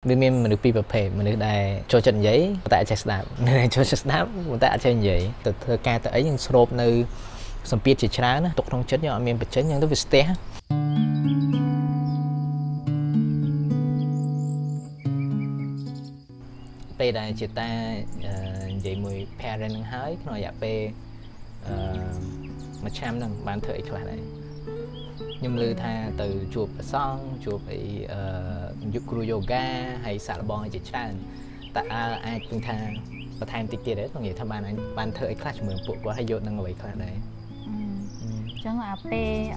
vì mình được pi bập phê mình được đài cho chân giấy tại chạy snap nên cho snap tại trên giấy từ thơ ca tới ấy nhưng strobe nơi sầm piết chỉ chán á tục trong chết nhọ mình bị chết nhưng nó bị té bây đây chị ta vậy mùi parent năng hái nói dạ pe mà chăm năng bán thợ là này nhưng lư tha từ chụp song chụp bị crew yoga hay xả bong hay chị chan tại ai cũng tha và tham tiết kia đấy có nghĩa tham ban thợ class mười phụ quá hay dọn năng người class đấy chẳng là pe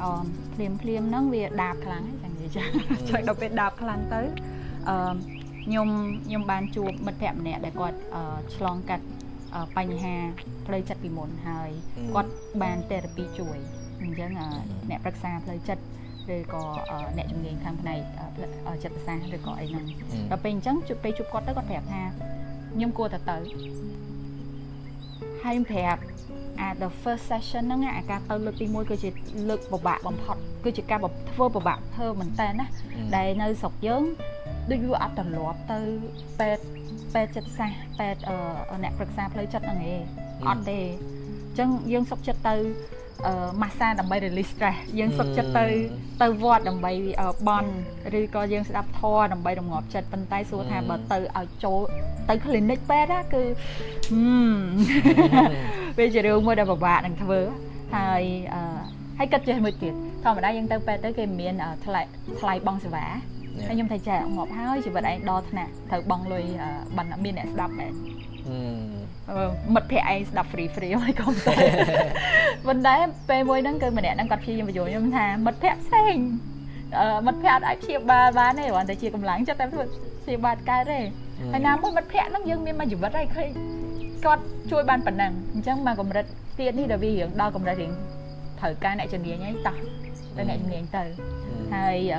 phim nó về đạp kháng ấy chẳng gì chứ chẳng đâu pe đạp kháng tới nhung ban chụp mật thẹm nè để quạt chlong cắt bánh hà play chặt bị mồn hơi quạt ban therapy chuối chẳng nè bác xa play chặt rồi có nè trong nghiên tham này chặt xa rồi có ấy nè và bên chẳng chụp pe chụp quạt tới quạt thẹm ha nhung cô tới hai thẹm the first session nó nghe ca tao lực đi môi cơ chỉ lực bộc bạ bấm phật cơ chỉ ca bộc thơ bộc bạ thơ mình tên á đây nơi sọc dớn đôi vua áp tầm lọp từ pe chật xa pe nẹp bậc xa play chật là nghề on đề chân dương sọc chật từ massage đầm bay release stress dương sọc chật từ vọt đầm bay bon rồi có dương sẽ đập thò đầm bay đồng ngọt chật bàn tay xua thà bờ từ ở chỗ từ clinic pe đó cứ bây giờ đường mua đầm bộc bạ đằng thơ hay hay cất chơi mười tiệt thôi mà đã dân từ pe tới cái miền thay bong sờ vả hay nhung thầy trẻ ngọt hơi chỉ vật ấy đo thế nè thử bong lùi bằng miền này đập này mật thẻ ấy đập free mới không tới vấn đề pe môi đang cơ mà nè đang cắt phi nhưng mà rồi nhung thà mật thẻ xanh mật thẻ đã chia ba này bọn thầy chia cầm láng cho em thôi chia ba cái đấy hay nào mới mật thẻ nó dương miền mà chỉ vật ấy khi con chui ban phần năng chẳng mà còn rất tiền đi là vì hiện đo còn ra hiện thử cái này trên địa nhảy tỏ đây này trên từ hay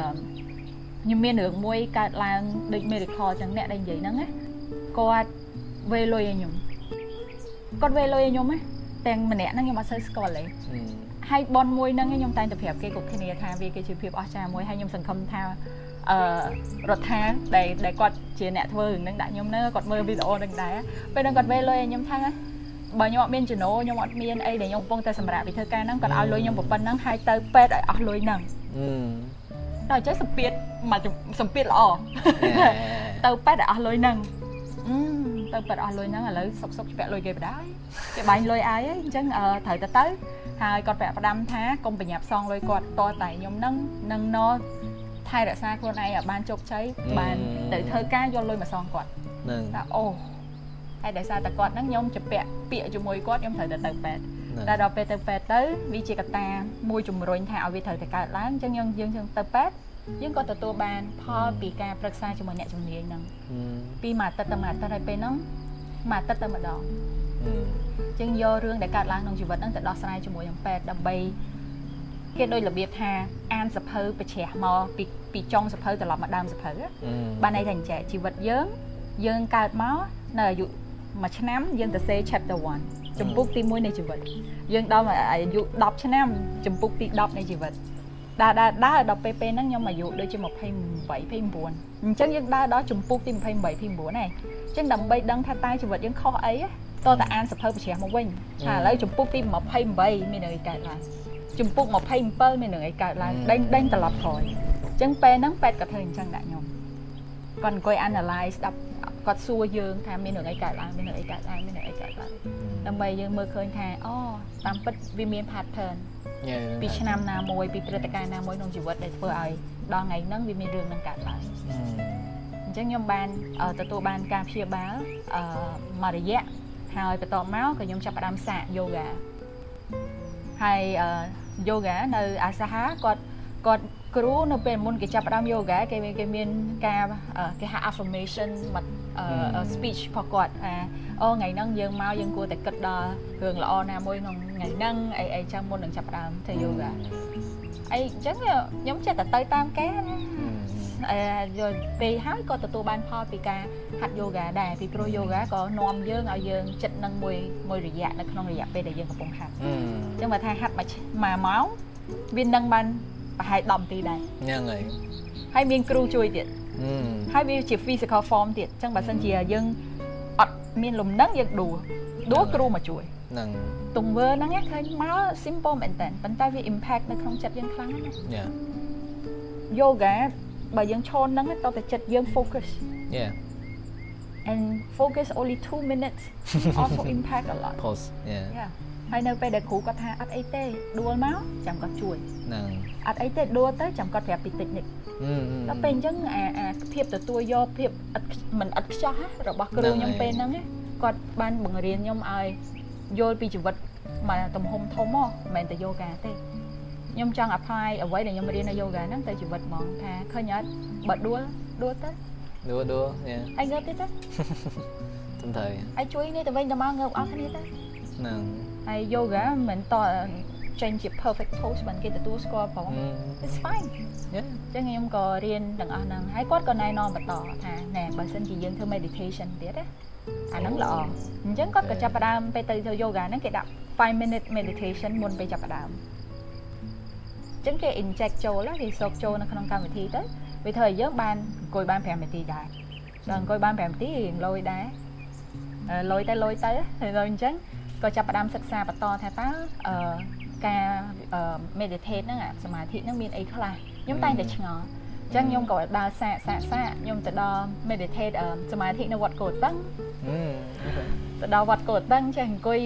nhưng miền đường môi cả là định mê được kho chẳng nè đây vậy nắng á con về lôi nhung con về lôi nhung á tên mà nè nó nhưng mà sơi score lại hay bon môi nắng nhung tay tập hiệp cái cục kia tha vì cái chữ hiệp ocha môi hay nhung sừng không tha rột tha để con chia nè thôi nâng đại nhung nó còn mơ video đằng đá bây giờ còn về lôi nhung tha bởi nhung miền chỉ nô nhung miền ấy để nhung phong tay sầm rạ bị thơ ca nắng còn ao lôi nhung một phần nắng hai tay pet ở ao lôi nắng rồi chắc sập piệt mà sập piệt lọ tao pet ở lôi nâng tao pet ở lôi nâng là lấy sọc vẽ lôi ghê đá cái bài lôi ai ấy chứ thời ta tới hai con vẽ đâm thá công bị nhạp son lôi quạt to tại nhóm nâng no thay đã xa con này ở ban chốc cháy bàn để thơ ca do lôi mà son quạt ô hay để xa ta quạt nắng nhông chụp vẽ bịa cho môi quát nhóm thời tao pet ta đọc về tờ tới vì chỉ cả ta mua chùm rồi thảo vì thời cả láng chân nhân dân tờ pet nhưng có tờ tua ban pho bị ca prắc sai cho mình nhẹ chùm liền nè pi mà tờ mà tờ đây pe nó mà tờ mà đỏ chân do rương để cả láng nông chịu vật nó tờ đo sai cho mỗi pet đầm bay cái đôi là biệt hà an sập hơi bị trẻ mò bị trong sập hơi tờ lọt mà đam sập hơi ban này thành trẻ chịu vật dớn cao máu nờ dụ mà chấm dân tờ C chapter 1 chấm bút tim mũi này chỉ vật dân đâu mà dụ đọc cho nam chấm bút tim đọc này chỉ vật đa đọc pp nó nhưng mà dụ đưa cho một phim 7 phim buồn chắc dân đa đó chấm bút tim phim 7 phim buồn này chân đầm bay đăng thay tay chỉ vật dân kho ấy tôi ta an sập hơi trẻ một quên lấy chấm bút tim một phim 7 mình này cài lại chấm bút một phim pơ mình này cài lại đanh tập lọt khỏi chân pe nắng pe cả thời chân đại nhom còn coi analyze đọc có xua dương tham bên người cài lại bên người cài lại đâm bay dương mơ khơi thà tam bích vi miên pattern bị năm nào môi bị trật cài nào môi nông chịu vật để phơi ấy đo ngày nắng vi miên đường đang cài lại chắc nhóm ban ở tờ ban cam chia báo Maria hai tờ to máu cái nhóm chập đam xạ yoga hay yoga nơi Asaha còn cứ nó bên môn cái chập đam yoga cái miền ca cái hạ affirmation mặt speech phật quạt ngày nâng dương mau dương cô tại cất đo thường là o nam môi nông ngày nâng ai trong môn đừng chập đam thì yoga ai chắc là giống chết tại tới tam cái rồi về hái có tụi ban pho pika hạt yoga đà thì pro yoga có nom dương ở dương chật nâng môi rì dạ nó không rì dạ về để dương có bông hạt nhưng mà thay hạt mà máu viên nâng ban và hai đồng tì đây hay miên cừu chui điện ហើយវាជា physical form ទៀតអញ្ចឹងបើសិនជាយើងអត់មានលំនឹងយើងដួលគ្រូមកជួយ ហ្នឹង ទង្វើហ្នឹងឃើញមក simple មែនតើប៉ុន្តែវា impact នៅក្នុងចិត្តយើងខ្លាំងណាស់ Yeah yoga បើយើងឈរហ្នឹងតើតែចិត្តយើង focus Yeah and focus only 2 minutes also impact a lot pause Yeah ហើយនៅពេលដែលគ្រូគាត់ថាអត់អីទេដួលមកចាំគាត់ជួយ ហ្នឹង អត់អីទេដួលទៅចាំគាត់ប្រាប់ពី technique ដល់ពេលអញ្ចឹងអាភាពទទួលយកភាពមិនឥតខ្ចោះរបស់គ្រូខ្ញុំពេលហ្នឹងគាត់បានបង្រៀនខ្ញុំឲ្យយល់ពីជីវិតមកទំហំធំមកមិនមែនតែ yoga ទេខ្ញុំចង់ apply អ្វីដែលខ្ញុំរៀននៅ yoga ហ្នឹងទៅជីវិតហ្មងថាឃើញអត់បើដួលទៅដួលYeah ហើយងើបទៀតទៅ ទំthời ហើយជួយនេះទៅវិញទៅមកងើបអស់គ្នាទៅ ហ្នឹង ហើយ yoga មិនតចេញជា perfect pose បានគេទទួលស្គាល់ផង It's fine អញ្ចឹងខ្ញុំក៏រៀនទាំងអស់ហ្នឹងហើយគាត់ក៏ណែនាំបន្តថាណែបើសិនជាយើងធ្វើ meditation ទៀតណាអាហ្នឹងល្អអញ្ចឹងគាត់ក៏ចាប់ផ្ដើមពេលទៅ yoga ហ្នឹងគេដាក់ 5 minute meditation មុនពេលចាប់ផ្ដើមអញ្ចឹងគេ inject ចូលគេសោកចូលនៅក្នុងកម្មវិធីទៅវាធ្វើឲ្យយើងបានអង្គុយបាន5នាទីដែរដល់អង្គុយបាន5នាទីរៀងលយដែរលយទៅហើយអញ្ចឹងក៏ចាប់ផ្ដើមសិក្សាបន្តថាតើការ meditate ហ្នឹងសមាធិហ្នឹងមានអីខ្លះខ្ញុំតែងតែឆ្ងល់អញ្ចឹងខ្ញុំក៏ដើរសាកខ្ញុំទៅដល់ meditate សមាធិនៅវត្តកោតឹងទៅដល់វត្តកោតឹងចេះអង្គុយ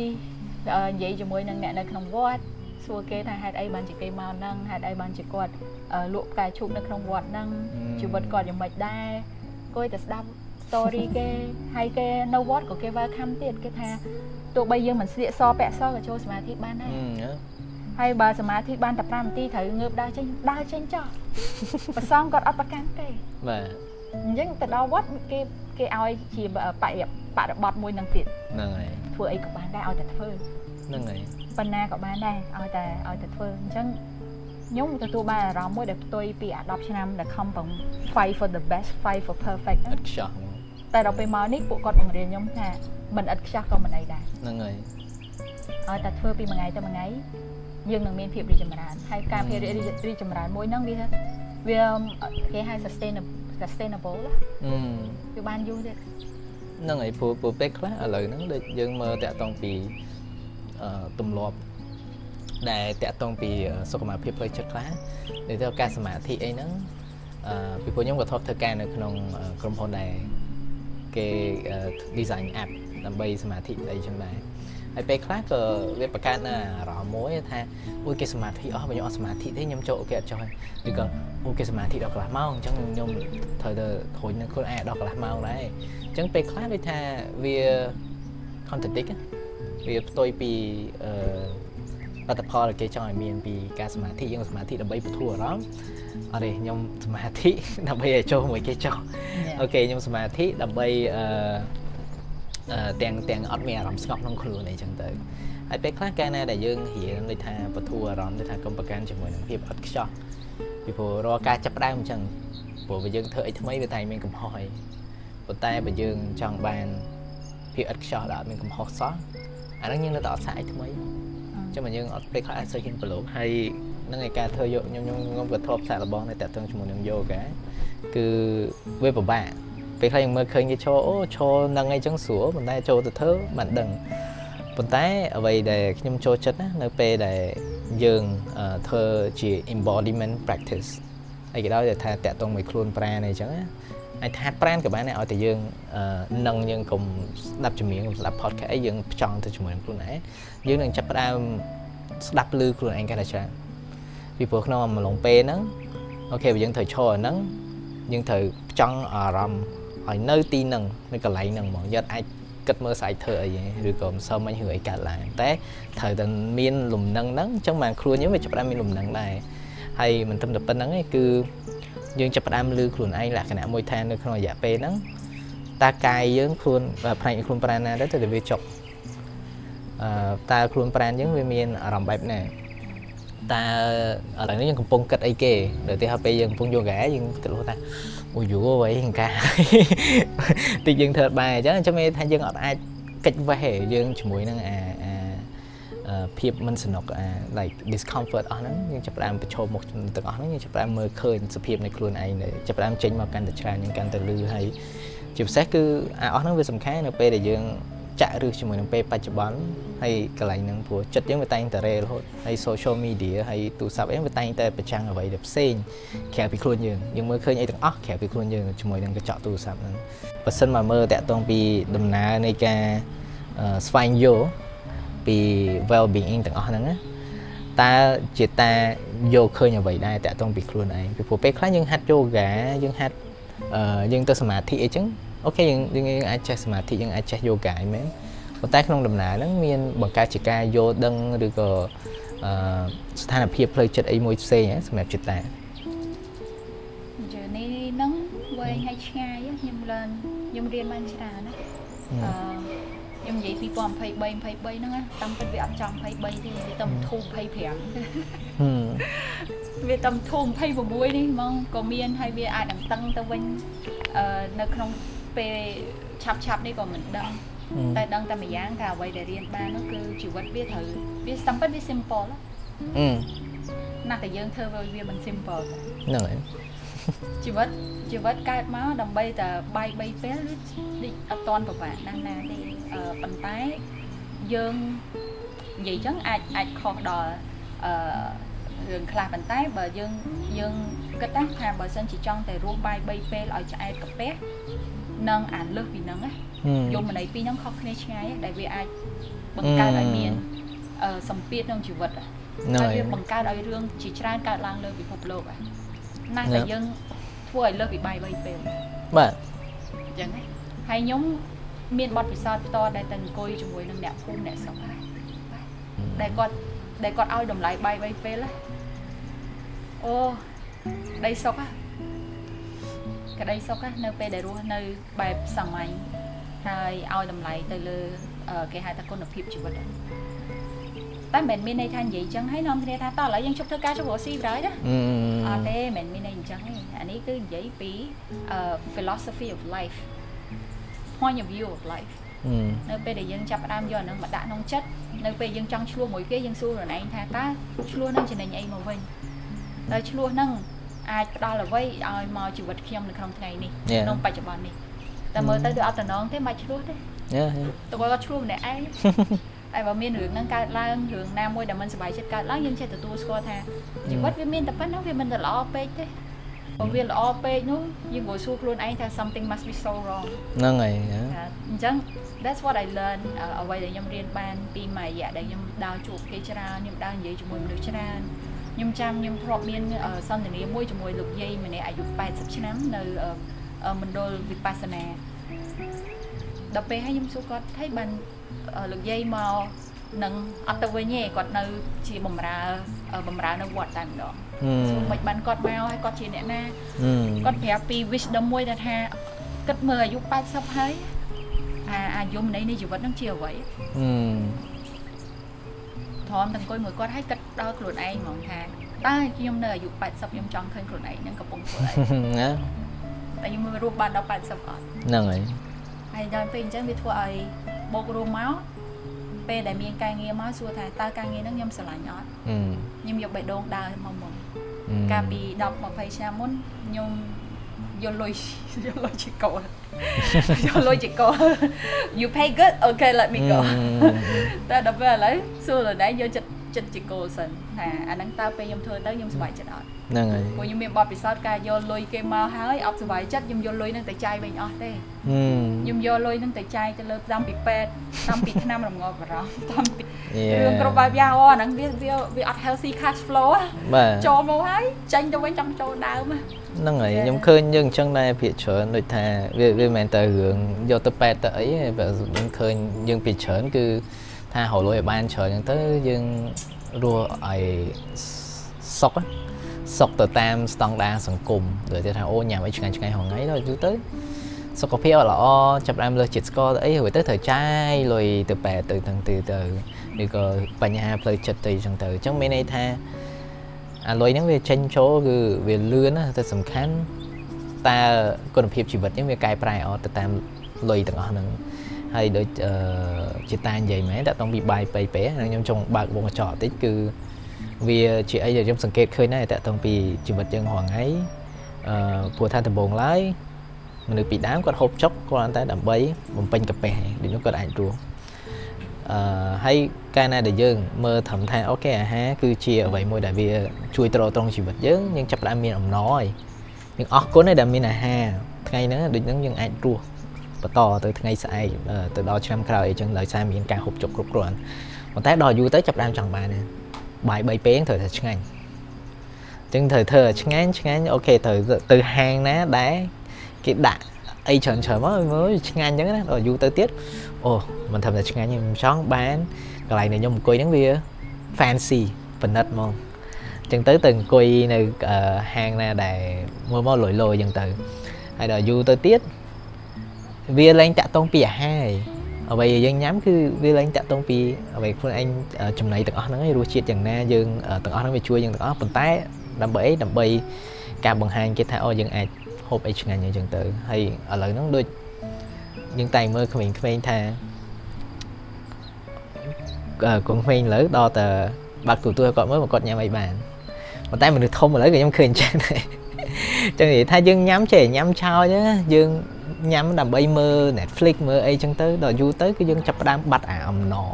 និយាយជាមួយនឹងអ្នកនៅក្នុងវត្តសួរគេថាហេតុអីបានជាគេមកហ្នឹងហេតុអីបានជាគាត់លក់ផ្កាឈូកនៅក្នុងវត្តហ្នឹងជីវិតគាត់យ៉ាងម៉េចដែរអង្គុយតែស្ដាប់ story គេហើយគេនៅវត្តក៏គេ welcome ទៀតគេថាទោះបីយើងមិនស្លៀកសពាក់សក៏ចូលសមាធិបានដែរហើយបើសមាធិបានតែ5នាទីត្រូវងើបដើរចេញចោះប្រសងគាត់អត់ប្រកាន់ទេបាទអញ្ចឹងទៅដល់វត្តគេឲ្យជាបរិបត្តិមួយនឹងទៀតហ្នឹងហើយធ្វើអីក៏បានដែរឲ្យតែធ្វើហ្នឹងហើយប៉ុណ្ណាក៏បានដែរឲ្យតែធ្វើអញ្ចឹងខ្ញុំទទួលបានអារម្មណ៍មួយដែលផ្ទុយពី10ឆ្នាំដែលខំប្រឹង fight for the best fight for perfect ឥតខ្ចោះតែដល់ពេលមកនេះពួកគាត់បង្រៀនខ្ញុំថាមិនឥតខ្ចោះក៏មិនអីដែរហ្នឹងហើយឲ្យតែធ្វើពីមួយថ្ងៃទៅមួយថ្ងៃយើងនឹងមានភាពរីកចម្រើនហើយការភាពរីកចម្រើនមួយហ្នឹងវាគេហៅ sustainable វាបានយូរទៀតហ្នឹងហើយព្រោះពេលខ្លះឥឡូវហ្នឹងដូចយើងមើលតាក់ទងពីទម្លាប់ដែលតាក់ទងពីសុខភាពផ្លូវចិត្តខ្លះដូចទៅការសមាធិអីហ្នឹងពីព្រោះខ្ញុំក៏ធ្លាប់ធ្វើការនៅក្នុងក្រុមហ៊ុនដែលគេ design app ដើម្បីសមាធិអីចឹងដែរហើយពេលខ្លះក៏វាបង្កើតអារម្មណ៍មួយថាអូយគេសមាធិអស់បើខ្ញុំអត់សមាធិទេខ្ញុំចូលគេអត់ចុះឬក៏អូគេសមាធិដល់កន្លះម៉ោងអញ្ចឹងខ្ញុំត្រូវទៅធុញនឹងខ្លួនឯងដល់កន្លះម៉ោងដែរអញ្ចឹងពេលខ្លះដូចថាវា contradict វាផ្ទុយពីលទ្ធផលដែលគេចង់ឲ្យមានពីការសមាធិយើងសមាធិដើម្បីបន្ធូរអារម្មណ៍អត់ទេខ្ញុំសមាធិដើម្បីឲ្យចូលមួយគេចុះអូខេខ្ញុំសមាធិដើម្បីទាំងអត់មានអារម្មណ៍ស្ងប់ក្នុងខ្លួនអីចឹងទៅហើយពេលខ្លះកាលណាដែលយើងរៀនដូចថាបន្ធូរអារម្មណ៍ដូចថាកុំប្រកាន់ជាមួយនឹងភាពអត់ខ្ចោះពីព្រោះរាល់ការចាប់ផ្ដើមអញ្ចឹងព្រោះបើយើងធ្វើអីថ្មីវាតែមានកំហុសហើយប៉ុន្តែបើយើងចង់បានភាពឥតខ្ចោះដែលអត់មានកំហុសសោះអាហ្នឹងយើងនៅតែអត់សាកអីថ្មីចឹងមកយើងអត់ពេលខ្លះអាចសូវហ៊ានប្រឡូកហើយនឹងឯការធ្វើយកខ្ញុំក៏ធ្លាប់សាកល្បងនៅតាក់ទងជាមួយនឹង yoga គឺវាពិបាកពេលខ្លះយើងមើលឃើញគេឈរនឹងអីចឹងស្រួលប៉ុន្តែចូលទៅធ្វើមិនដឹងប៉ុន្តែអ្វីដែលខ្ញុំចូលចិត្តណានៅពេលដែលយើងធ្វើជា embodiment practice ហើយគេដល់ថាតាក់ទងមួយខ្លួនប្រាណអីចឹងណាហើយថាប្រាណក៏បានដែរឲ្យតែយើងនឹងយើងកុំស្ដាប់ចម្រៀងស្ដាប់ podcast អីយើងផ្ចង់ទៅជាមួយនឹងខ្លួនឯងយើងនឹងចាប់ផ្ដើមស្ដាប់ឮខ្លួនឯងកាន់តែច្រើនពីព្រោះក្នុងអំឡុងពេលហ្នឹងអូខេបើយើងត្រូវឈរហ្នឹងយើងត្រូវផ្ចង់អារម្មណ៍ឲ្យនៅទីហ្នឹងនៅកន្លែងហ្នឹងហ្មងយើងអាចគិតមើលស្អែកធ្វើអីឬក៏មិនសើមិញរឿងអីកើតឡើងតែត្រូវតែមានលំនឹងហ្នឹងអញ្ចឹងបានខ្លួនយើងវាចាប់ផ្ដើមមានលំនឹងដែរហើយមិនត្រឹមតែប៉ុណ្្នឹងទេគឺយើងចាប់ផ្ដើមលឺខ្លួនឯងលក្ខណៈមួយថានៅក្នុងរយៈពេលហ្នឹងតើកាយយើងខ្លួនផ្នែកខ្លួនប្រាណណាដែរទៅវាចុកតើខ្លួនប្រាណយើងវាមានអារម្មណ៍បែបណាតើឥឡូវនេះយើងកំពុងគិតអីគេដល់ទីហើយពេលយើងកំពុងយូហ្គាយើងគិតថាអូយូអ្វីហ្នឹងកាតិចយើងធ្វើបានអញ្ចឹងមានថាយើងអត់អាចកិច្ចវេះទេយើងជាមួយនឹង ភាពមិនសនុកlike discomfort អស់ហ្នឹងយើងចាប់ផ្ដើមប្រឈមមុខទាំងអស់ហ្នឹងយើងចាប់ផ្ដើមមើលឃើញសភាពនៃខ្លួនឯងចាប់ផ្ដើមចេញមកកាន់តែច្រើនយើងកាន់តែលឺហើយជាពិសេសគឺអស់ហ្នឹងវាសំខាន់នៅពេលដែលយើងចាក់ឫសជាមួយនឹងពេលបច្ចុប្បន្នហើយកន្លែងហ្នឹងព្រោះចិត្តយើងវាតែងតែរេរហូតហើយ social media ហើយទូរស័ព្ទអីវាតែងតែប្រចាំងអ្វីដែលផ្សេងក្រៅពីខ្លួនយើងមើលឃើញអីទាំងអស់ក្រៅពីខ្លួនយើងជាមួយនឹងកញ្ចក់ទូរស័ព្ទហ្នឹងបើសិនមកមើលតាក់ទងពីដំណើរនៃការស្វែងយល់ពី well being ទាំងអស់ហ្នឹងណាតើជាតាយកឃើញអ្វីដែរតាក់ទងពីខ្លួនឯងពីព្រោះពេលខ្លះយើងហាត់ yoga យើងហាត់យើងទៅសមាធិអីចឹងអូខេយើងអាចចេះសមាធិយើងអាចចេះ yoga អីមែនប៉ុន្តែក្នុងដំណើរហ្នឹងមានបង្កើតជាការយល់ដឹងឬក៏ស្ថានភាពផ្លូវចិត្តអីមួយផ្សេងសម្រាប់ចិត្តតា journey ហ្នឹងវែងហើយឆ្ងាយខ្ញុំឡើងខ្ញុំរៀនបានច្រើនណាខ្ញុំនិយាយ2023ហ្នឹងតាមពិតវាអត់ចង់23ទេវាតែធូរ25វាតែធូរ26នេះហ្មងក៏មានហើយវាអាចនឹងតឹងទៅវិញនៅក្នុងពេលឆាប់នេះក៏មិនដឹងតែដឹងតែម្យ៉ាងថាអ្វីដែលរៀនបាននោះគឺជីវិតវាត្រូវវាតាមពិតវា simple ណាស់តែយើងធ្វើវាមិន simple ហ្នឹងហើយជីវិតកើតមកដើម្បីតែបាយ3ពេលដូចអត់តន់ប្រហែលណាស់ណាទេប៉ុន្តែយើងនិយាយចឹងអាចខុសដល់រឿងខ្លះប៉ុន្តែបើយើងគិតថាបើសិនជាចង់តែរស់បាយ3ពេលឲ្យឆ្អែតកាពះនឹងអានលើសពីហ្នឹងណាយមន័យពីរហ្នឹងខុសគ្នាឆ្ងាយដែលវាអាចបង្កើតឲ្យមានសម្ពាធក្នុងជីវិតហើយវាបង្កើតឲ្យរឿងជាច្រើនកើតឡើងលើពិភពលោកណាស់តែយើងធ្វើឲ្យលើសពីបាយ3ពេលបាទអញ្ចឹងហើយខ្ញុំមានបទពិសោធន៍ផ្ទាល់ដែលទៅអង្គុយជាមួយនឹងអ្នកភូមិអ្នកស្រុកហើយដែលគាត់ឲ្យតម្លៃបាយ3ពេលអូក្តីសុខនៅពេលដែលរស់នៅបែបសាមញ្ញហើយឲ្យតម្លៃទៅលើគេហៅថាគុណភាពជីវិតតែមិនមានន័យថានិយាយអញ្ចឹងហើយនាំគ្នាថាតោះឥឡូវយើងជប់ធ្វើការជប់រកស៊ីបណ្ដោយណាអត់ទេមិនមានន័យអញ្ចឹងទេអានេះគឺនិយាយពី philosophy of life point of view of life នៅពេលដែលយើងចាប់ផ្ដើមយកហ្នឹងមកដាក់ក្នុងចិត្តនៅពេលយើងចង់ឆ្លោះមួយគេយើងសួរខ្លួនឯងថាតើឆ្លោះហ្នឹងចំណេញអីមកវិញហើយឆ្លោះហ្នឹងអាចផ្ដល់អ្វីឲ្យមកជីវិតខ្ញុំនៅក្នុងថ្ងៃនេះក្នុងបច្ចុប្បន្ននេះតែមើលទៅដូចអត់តំណងទេមិនឆ្លោះទេតើគាត់ឆ្លោះម្នាក់ឯងតែបើមានរឿងហ្នឹងកើតឡើងរឿងណាមួយដែលមិនសប្បាយចិត្តកើតឡើងយើងចេះទទួលស្គាល់ថាជីវិតវាមានតែប៉ុណ្្នឹងវាមិនទៅល្អពេកទេបើវាល្អពេកនោះយើងក៏សួរខ្លួនឯងថា something must be so wrong ហ្នឹងហើយអញ្ចឹង that's what I learn អ្វីដែលខ្ញុំរៀនបានពីមួយរយៈដែលខ្ញុំដើរជួបគេច្រើនខ្ញុំដើរនិយាយជាមួយមនុស្សច្រើនខ្ញុំចាំខ្ញុំធ្លាប់មានសន្ទនាមួយជាមួយលោកយាយម្នាក់អាយុ80ឆ្នាំនៅមណ្ឌលវិបស្សនាដល់ពេលហើយខ្ញុំសួរគាត់ថាបានលោកយាយមកនឹងអត់ទៅវិញទេគាត់នៅជាបម្រើនៅវត្តតែម្ដងសួរមិនបានគាត់មកហើយគាត់ជាអ្នកណាគាត់ប្រាប់ពី wisdom មួយដែលថាគិតមើលអាយុ80ហើយអាយុនៃជីវិតនឹងជាអ្វីធំទាំងអង្គុយមើលគាត់ហើយគិតដល់ខ្លួនឯងហ្មងថាតើខ្ញុំនៅអាយុ80ខ្ញុំចង់ឃើញខ្លួនឯងនឹងកំពុងធ្វើអីណាតែខ្ញុំមើលរស់បានដល់80អត់ហ្នឹងហើយដល់ពេលអញ្ចឹងវាធ្វើឲ្យបោករួមមកពេលដែលមានការងារមកសួរថាតើការងារហ្នឹងខ្ញុំស្រឡាញ់អត់ខ្ញុំយកបេះដូងដើរមកមុនកាលពី10-20ឆ្នាំមុនខ្ញុំយកលុយជាកូនយកលុយជាកូន you pay good okay let me go តែដល់ពេលឥឡូវសួរដល់យកចិត្តជាកូនសិនថាអាហ្នឹងតើពេលខ្ញុំធ្វើទៅខ្ញុំសប្បាយចិត្តអត់ហ្នឹងហើយព្រោះខ្ញុំមានបទពិសោធន៍ការយកលុយគេមកហើយអត់សប្បាយចិត្តខ្ញុំយកលុយហ្នឹងទៅចាយវិញអស់ទេខ្ញុំយកលុយហ្នឹងទៅចាយទៅលើតាមពីពេទ្យតាមពីថ្នាំរងាប់បារម្ភតាមពីរឿងគ្រប់បែបយ៉ាងអាហ្នឹងវាអត់ healthy cash flow ចូលមកហើយចេញទៅវិញចង់ចូលដើមហ្នឹងហើយខ្ញុំឃើញយើងអញ្ចឹងដែរភាគច្រើនដូចថាវាមិនមែនតែរឿងយកទៅពេទ្យទៅអីទេបើយើងឃើញយើងភាគច្រើនគឺថារកលុយឲ្យបានច្រើនអញ្ចឹងទៅយើងរស់ឲ្យសុខទៅតាមស្តង់ដារសង្គមដូចថាអូញ៉ាំអីឆ្ងាញ់រាល់ថ្ងៃដល់យូរទៅសុខភាពល្អចាប់ដើមលើសជាតិស្ករទៅអីរួចទៅត្រូវចាយលុយទៅពេទ្យទៅទាំងទីទៅឬក៏បញ្ហាផ្លូវចិត្តទៅអញ្ចឹងទៅអញ្ចឹងមានន័យថាអាលុយហ្នឹងវាចេញចូលគឺវាលឿនណាតែសំខាន់តើគុណភាពជីវិតហ្នឹងវាកែប្រែអត់ទៅតាមលុយទាំងអស់ហ្នឹងហ hay đối chị ta vậy mấy đã tông bị bài bày bé nhưng trong bạc bộ trò tích cứ vì chị ấy giờ trong sản kết khơi này tại tông bị chỉ vật dân hoàng ấy của than thầm bồn lái mình được bị đám có hộp chốc con anh ta đầm bấy một bên cặp bè để nó có đại rùa hay cái này để dương mơ thầm than ok ha cứ chia vậy môi đại vì chui trâu trong chỉ vật dướng nhưng chập lại miền ẩm nói nhưng óc cố này đầm miền ha ngày nữa được những ai rùa và to từ ngày sai từ đó trăm cào chân lời sai miền càng hộp chốc rục rồi một tay đòi vui tới chập đam chẳng bài này bài bay bén thời thật ngành chân thời thơ ngán ok thời từ hàng ná đá cái đạn ấy chọn mới ngành nhớ đó rồi vui tới tiết ồ mình thầm là ngành nhưng chón bán cái này này nhung coi những bia fancy phần đất mong chân tới từng coi này hàng này để mua lội dần từ hay là vui tới tiết bia lên chặt tông pìa hai ở bây giờ dân nhắm cứ bia lên chặt tông pìa ở bây phương anh chùm này từng ó nó rùa chiết chẳng na dương từng ó nó về chui dương từng ó phần tái đầm bẫy cả bằng hàng cái thao dương ai hộp ấy ngành như chừng tự hay ở lại nó đôi những tay mơ của mình tha cũng mình lỡ đo tờ bạc của tôi còn mới một con nhà mày bàn một tay mình được thông mà lấy cái trong khơi trên này cho nghĩ thay dương nhắm trẻ nhắm trao nhá dương nhắm đầm bay mơ Netflix mơ ấy chân tới đòi du tới cái dương chập đang bắt ảm nọ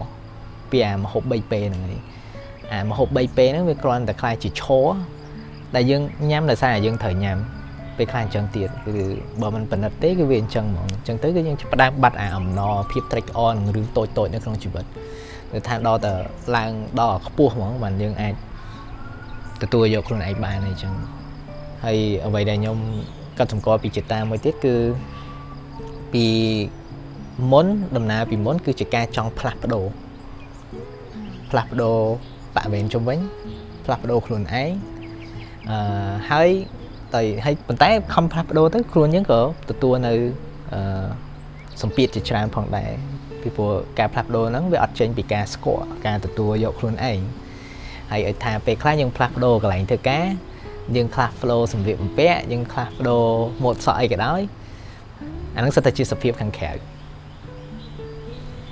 bia mà hộp bay pê này mà hộp bay pê nó với con tại khai chỉ chó đại dương nhắm là sao là dương thời nhắm về khai chân tiềnคือบ่มันเป็นเต้ก็เวียนจังหมองจังtới cáiยังจะđangบัดอ่ำนอเพียบ track on หรือโตยในក្នុងជីវិតคือทางดอแต่ឡើងដល់ខ្ពស់ហ្មងបានយើងអាចទទួលយកខ្លួនឯងបានអីចឹងហើយអ្វីដែលខ្ញុំកត់សម្គាល់ពីចិត្តតាមួយទៀតគឺពីមុនដំណើរពីមុនគឺជាការចង់ផ្លាស់ប្ដូរបាក់វេនជុំវិញផ្លាស់ប្ដូរខ្លួនឯងហើយតែឲ្យប៉ុន្តែខំផ្លាស់ប្ដូរទៅខ្លួនយើងក៏ទទួលនៅសម្ពាធជាច្រើនផងដែរពីព្រោះការផ្លាស់ប្ដូរហ្នឹងវាអត់ចេញពីការស្គាល់ការទទួលយកខ្លួនឯងហើយឲ្យថាពេលខ្លះយើងផ្លាស់ប្ដូរកន្លែងធ្វើការយើងផ្លាស់ប្ដូរសម្លៀកបំពាក់យើងផ្លាស់ប្ដូរម៉ូដសក់អីក៏ដោយអាហ្នឹងសិតតែជាសភាពខាងក្រៅ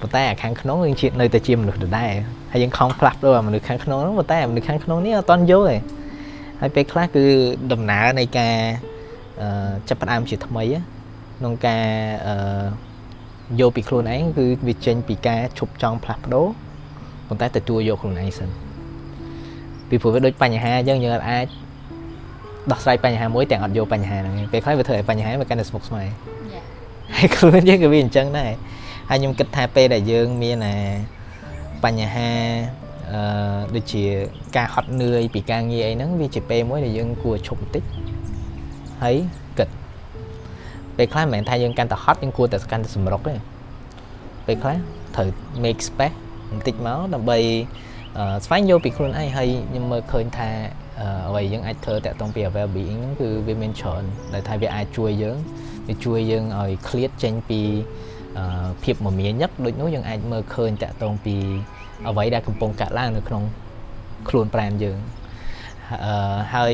ប៉ុន្តែខាងក្នុងយើងនៅតែជាមនុស្សដដែលហើយយើងខំផ្លាស់ប្ដូរមនុស្សខាងក្នុងហ្នឹងប៉ុន្តែមនុស្សខាងក្នុងនេះអត់ទាន់យល់ទេហើយពេលខ្លះគឺដំណើរនៃការចាប់ផ្ដើមជាថ្មីក្នុងការយកពីខ្លួនឯងគឺវាចេញពីការឈប់ចង់ផ្លាស់ប្ដូរប៉ុន្តែទទួលយកខ្លួនឯងសិនពីព្រោះវាដូចបញ្ហាអញ្ចឹងយើងអាចដោះស្រាយបញ្ហាមួយទាំងអត់យកបញ្ហាហ្នឹងពេលខ្លះវាធ្វើឲ្យបញ្ហាវាកាន់តែស្មុគស្មាញហើយខ្លួនយើងក៏វាអញ្ចឹងដែរហើយខ្ញុំគិតថាពេលដែលយើងមានបញ្ហាដូចជាការហត់នឿយពីការងារអីហ្នឹងវាជាពេលមួយដែលយើងគួរឈប់បន្តិចហើយគិតពេលខ្លះមិនមែនថាយើងកាន់តែហត់យើងគួរតែកាន់តែសម្រុកទេពេលខ្លះត្រូវ make space បន្តិចមកដើម្បីស្វែងយល់ពីខ្លួនឯងហើយខ្ញុំមើលឃើញថាអ្វីយើងអាចធ្វើតាក់ទងពី well being ហ្នឹងគឺវាមានច្រើនដែលថាវាអាចជួយយើងឲ្យឃ្លាតចេញពីភាពមមាញឹកដូចនោះយើងអាចមើលឃើញតាក់ទងពីអ្វីដែលកំពុងកើតឡើងនៅក្នុងខ្លួនប្រាណយើងហើយ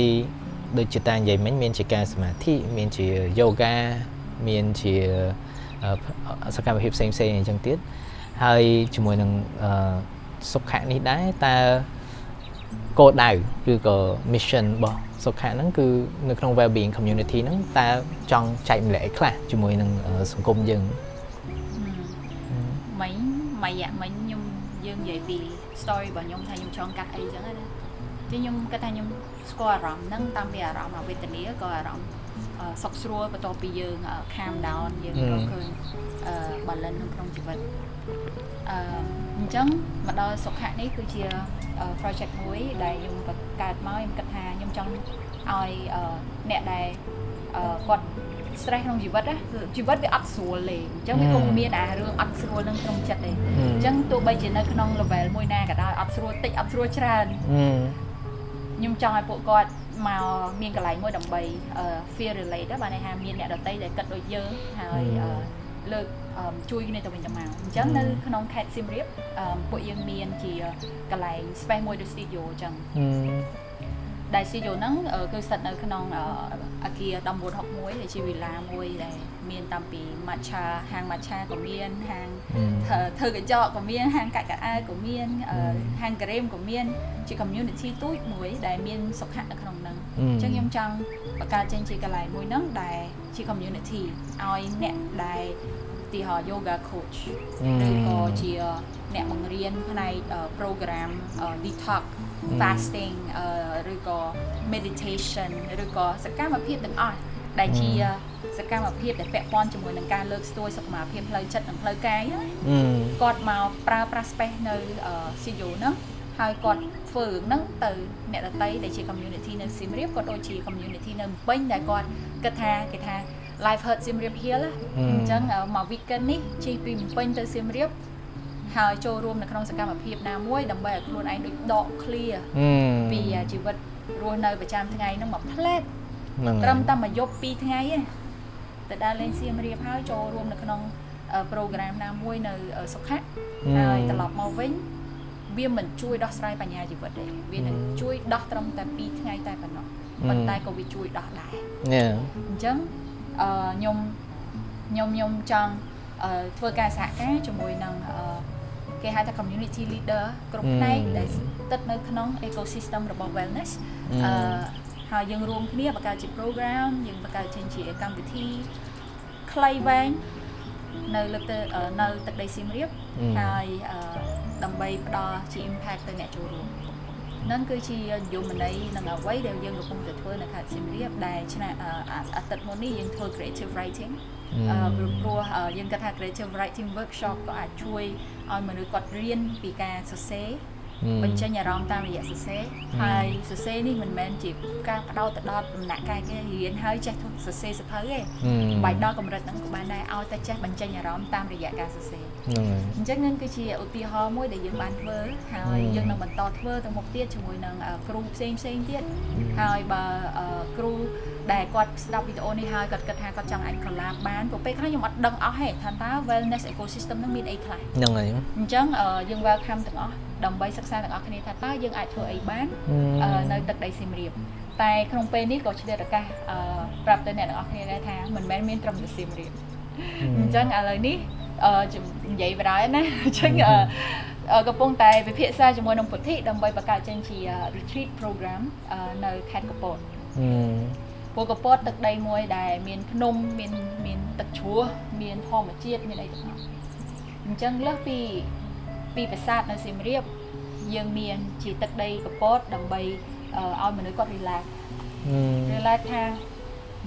ដូចជាតានិយាយមិញមានជាការសមាធិមានជា yoga មានជាសកម្មភាពផ្សេងអញ្ចឹងទៀតហើយជាមួយនឹងសុខៈនេះដែរតើគោលដៅឬក៏ mission របស់សុខៈហ្នឹងគឺនៅក្នុង well-being community ហ្នឹងតើចង់ចែកម្លែកខ្លះជាមួយនឹងសង្គមយើងមិញខ្ញុំយើងនិយាយពី story របស់ខ្ញុំថាខ្ញុំចង់កាត់អីចឹងណាchứខ្ញុំគិតថាខ្ញុំស្គាល់អារម្មណ៍ហ្នឹងតាមពីអារម្មណ៍អវេទនាក៏អារម្មណ៍សុខស្រួលបន្ទាប់ពីយើង calm down យើងរកឃើញbalance ក្នុងជីវិតអញ្ចឹងមកដល់សុខៈនេះគឺជា project មួយដែលខ្ញុំបង្កើតមកខ្ញុំគិតថាខ្ញុំចង់ឲ្យអ្នកដែលគាត់ stress ក្នុងជីវិតណាជីវិតវាអត់ស្រួលទេអញ្ចឹងវាគង់មានអារឿងអត់ស្រួលនឹងក្នុងចិត្តទេអញ្ចឹងទោះបីជានៅក្នុង level មួយណាក៏ដោយអត់ស្រួលតិចអត់ស្រួលច្រើនខ្ញុំចង់ឲ្យពួកគាត់មកមានកន្លែងមួយដើម្បី feel relate បានន័យថាមានអ្នកដទៃដែលគិតដូចយើងហើយលើកជួយគ្នាទៅវិញទៅមកអញ្ចឹងនៅក្នុងខេត្តសៀមរាបពួកយើងមានជាកន្លែង space មួយដូច studio អញ្ចឹង ដែលស៊ីយ៉ូហ្នឹងគឺស្ថិតនៅក្នុងអគារដំបូល61ដែលជាវិឡាមួយដែលមានតាំងពី matcha ហាង matcha ក៏មានហាងធ្វើកញ្ចក់ក៏មានហាងកាច់កៅអៅក៏មានហាងការ៉េមក៏មានជា community ទូចមួយដែលមានសុខៈនៅក្នុងហ្នឹងអញ្ចឹងខ្ញុំចង់បង្កើតចេញជាកន្លែងមួយហ្នឹងដែលជា community ឲ្យអ្នកដែលទីហោ yoga coach ឬក៏ជាអ្នកបង្រៀនផ្នែក program detox fasting ឬក៏ meditation ឬក៏សកម្មភាពទាំងអស់ដែលជាសកម្មភាពដែលពាក់ព័ន្ធជាមួយនឹងការលើកស្ទួយសុខភាពផ្លូវចិត្តនិងផ្លូវកាយគាត់មកប្រើប្រាស់ space នៅ studio ហ្នឹងហើយគាត់ធ្វើរឿងហ្នឹងទៅអ្នកដទៃដែលជា community នៅសៀមរាបក៏ដូចជា community នៅពេញដែលគាត់គិតថាគេថា life hurt សៀមរាប heal អញ្ចឹងមក weekend នេះជិះពីពេញទៅសៀមរាបហើយចូលរួមនៅក្នុងសកម្មភាពណាមួយដើម្បីឲ្យខ្លួនឯងដូចដក clear ពីជីវិតរស់នៅប្រចាំថ្ងៃហ្នឹងមកផ្លែតត្រឹមតែមួយយប់2ថ្ងៃទេទៅដើរលេងសៀមរាបហើយចូលរួមនៅក្នុង program ណាមួយនៅសុខៈហើយត្រឡប់មកវិញវាមិនជួយដោះស្រាយបញ្ហាជីវិតទេវានឹងជួយដោះត្រឹមតែ2ថ្ងៃតែប៉ុណ្ណោះប៉ុន្តែក៏វាជួយដោះដែរអញ្ចឹងខ្ញុំចង់ធ្វើការសហការជាមួយនឹងគេហៅថា community leader គ្រប់ផ្នែកដែលស្ថិតនៅក្នុង ecosystem របស់ wellness ហើយយើងរួមគ្នាបង្កើតជា program យើងបង្កើតចេញជាកម្មវិធីខ្លីវែងនៅលើនៅទឹកដីសៀមរាបហើយដើម្បីផ្ដល់ជា impact ទៅអ្នកចូលរួមនឹងគឺជាយុវន័យនឹងអ្វីដែលយើងកំពុងតែធ្វើនៅខេត្តសៀមរាបដែលឆ្នាំអាទិត្យមុននេះយើងធ្វើ creative writing ព្រោះយើងគិតថា creative writing workshop ក៏អាចជួយឲ្យមនុស្សគាត់រៀនពីការសរសេរបញ្ចេញអារម្មណ៍តាមរយៈសរសេរហើយសរសេរនេះមិនមែនជាការផ្ដោតទៅដល់ដំណាក់កាលគេរៀនហើយចេះសរសេរសភៅទេបាច់ដល់កម្រិតហ្នឹងក៏បានដែរឲ្យតែចេះបញ្ចេញអារម្មណ៍តាមរយៈការសរសេរអញ្ចឹងនឹងគឺជាឧទាហរណ៍មួយដែលយើងបានធ្វើហើយយើងនឹងបន្តធ្វើទៅមុខទៀតជាមួយនឹងគ្រូផ្សេងទៀតហើយបើគ្រូដែលគាត់ស្ដាប់វីដេអូនេះហើយគាត់គិតថាគាត់ចង់អាច collab បានព្រោះពេលខ្លះខ្ញុំអត់ដឹងអស់ទេថាតើ wellness ecosystem ហ្នឹងមានអីខ្លះហ្នឹងហើយអញ្ចឹងយើង welcome ទាំងអស់ដើម្បីសិក្សាទាំងអស់គ្នាថាតើយើងអាចធ្វើអីបាននៅទឹកដីសៀមរាបតែក្នុងពេលនេះក៏ឆ្លៀតឱកាសប្រាប់ទៅអ្នកទាំងអស់គ្នាដែរថាមិនមែនមានត្រឹមតែសៀមរាបអញ្ចឹងឥឡូវនេះនិយាយបណ្ដោយណាអញ្ចឹងកំពុងតែពិភាក្សាជាមួយនឹងពុទ្ធិដើម្បីបង្កើតចេញជា retreat program នៅខេត្តកំពតព្រោះកំពតទឹកដីមួយដែលមានភ្នំមានទឹកជ្រោះមានធម្មជាតិមានអីទាំងអស់អញ្ចឹងលើសពីប្រាសាទនៅសៀមរាបយើងមានជាទឹកដីកំពតដើម្បីឲ្យមនុស្សគាត់ relax ថា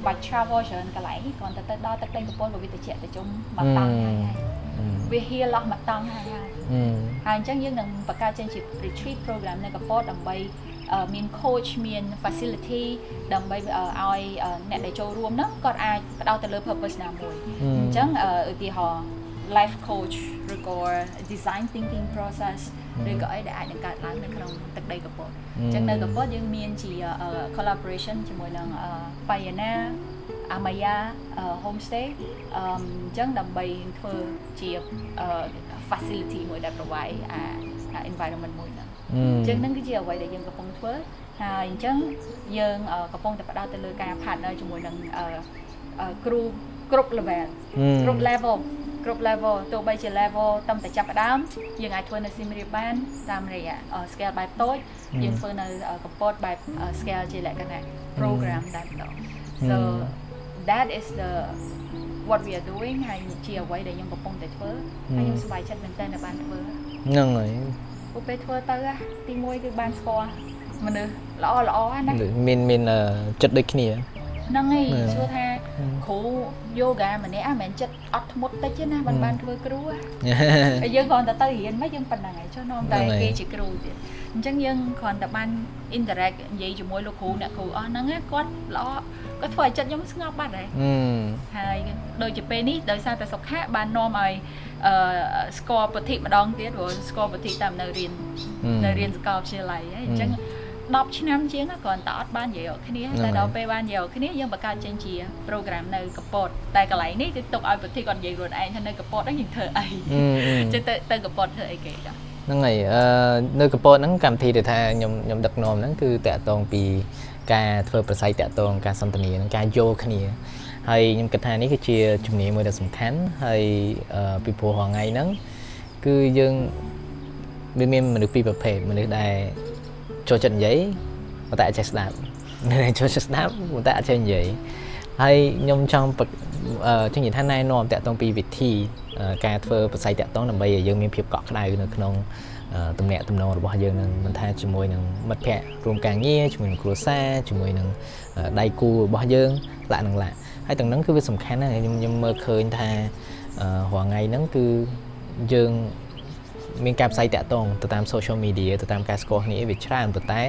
បាច់ travel ច្រើនកន្លែងគ្រាន់តែទៅដល់ទឹកដីកំពតក៏វាត្រជាក់ត្រជុំមកតង់ហើយវា heal អស់មកតង់ហើយអញ្ចឹងយើងនឹងបង្កើតចេញជា retreat program នៅកំពតដើម្បីមាន coach មាន facility ដើម្បីឲ្យអ្នកដែលចូលរួមហ្នឹងគាត់អាចផ្ដោតទៅលើ purpose ណាមួយអញ្ចឹងឧទាហរណ៍ life coach ឬក៏ design thinking process ឬក៏អីដែលអាចនឹងកើតឡើងនៅក្នុងទឹកដីកំពតអញ្ចឹងនៅកំពតយើងមានជា collaboration ជាមួយនឹង Payana Amaya homestay អញ្ចឹងដើម្បីធ្វើជា facility មួយដែល provide environment មួយហ្នឹងអញ្ចឹងហ្នឹងគឺជាអ្វីដែលយើងកំពុងធ្វើហើយអញ្ចឹងយើងកំពុងតែផ្ដោតទៅលើការ partner ជាមួយនឹងគ្រូគ្រប់ level គ្រប់ level ទោះបីជា level តាមតែចាប់ផ្ដើមយើងអាចធ្វើនៅសៀមរាបបានតាមរយៈ scale បែបតូចយើងធ្វើនៅកំពតបែប scale ជាលក្ខណៈ program តែម្ដង so that is the what we are doing ហើយជាអ្វីដែលខ្ញុំកំពុងតែធ្វើហើយខ្ញុំសប្បាយចិត្តមែនតើបានធ្វើហ្នឹងហើយពួកពេលធ្វើទៅទី1គឺបានស្គាល់មនុស្សល្អណាមានចិត្តដូចគ្នាហ្នឹងហើយសួរថាគ្រូ yoga ម្នាក់មិនមែនចិត្តអត់ធ្មត់តិចទេណាបានធ្វើគ្រូហើយយើងគ្រាន់តែទៅរៀនមកយើងប៉ុណ្ណឹងហើយចុះនាំតែគេជាគ្រូទៀតអញ្ចឹងយើងគ្រាន់តែបាន interact និយាយជាមួយលោកគ្រូអ្នកគ្រូអស់ហ្នឹងគាត់ល្អគាត់ធ្វើឲ្យចិត្តខ្ញុំស្ងប់បាត់ហើយដូចជាពេលនេះដោយសារតែសុខៈបាននាំឲ្យស្គាល់ពុទ្ធិម្ដងទៀតព្រោះស្គាល់ពុទ្ធិតាមនៅរៀនសាកលវិទ្យាល័យហើយអញ្ចឹង10ឆ្នាំជាងគ្រាន់តែអត់បាននិយាយរកគ្នាតែដល់ពេលបាននិយាយរកគ្នាយើងបង្កើតចេញជា program នៅកំពតតែកន្លែងនេះគឺទុកឲ្យពុទ្ធិគាត់និយាយខ្លួនឯងថានៅកំពតហ្នឹងយើងធ្វើអីចឹងទៅកំពតធ្វើអីគេចា ហ្នឹងហើយនៅកម្ពុជាហ្នឹងកម្មវិធីដែលថាខ្ញុំដឹកនាំហ្នឹងគឺតាក់ទងពីការធ្វើប្រស័យតាក់ទងការសន្ទនានិងការយល់គ្នាហើយខ្ញុំគិតថានេះគឺជាជំនាញមួយដ៏សំខាន់ហើយពីព្រោះរាល់ថ្ងៃហ្នឹងគឺយើងមានមនុស្សពីរប្រភេទមនុស្សដែលចូលចិត្តនិយាយប៉ុន្តែអត់ចេះស្ដាប់មនុស្សដែលចូលចិត្តស្ដាប់ប៉ុន្តែអត់ចេះនិយាយហើយខ្ញុំចង់និយាយថាណែនាំតាក់ទងពីវិធីការធ្វើប្រស័យតាក់ទងដើម្បីឲ្យយើងមានភាពកក់ក្ដៅនៅក្នុងទំនាក់ទំនងរបស់យើងនឹងមិនថាជាមួយនឹងមិត្តភ័ក្តិរួមការងារជាមួយនឹងគ្រួសារជាមួយនឹងដៃគូរបស់យើងហើយទាំងហ្នឹងគឺវាសំខាន់ណាស់ខ្ញុំមើលឃើញថារាល់ថ្ងៃហ្នឹងគឺយើងមានការផ្សាយតាក់ទងទៅតាម social media ទៅតាមការស្គាល់គ្នាវាច្រើនប៉ុន្តែ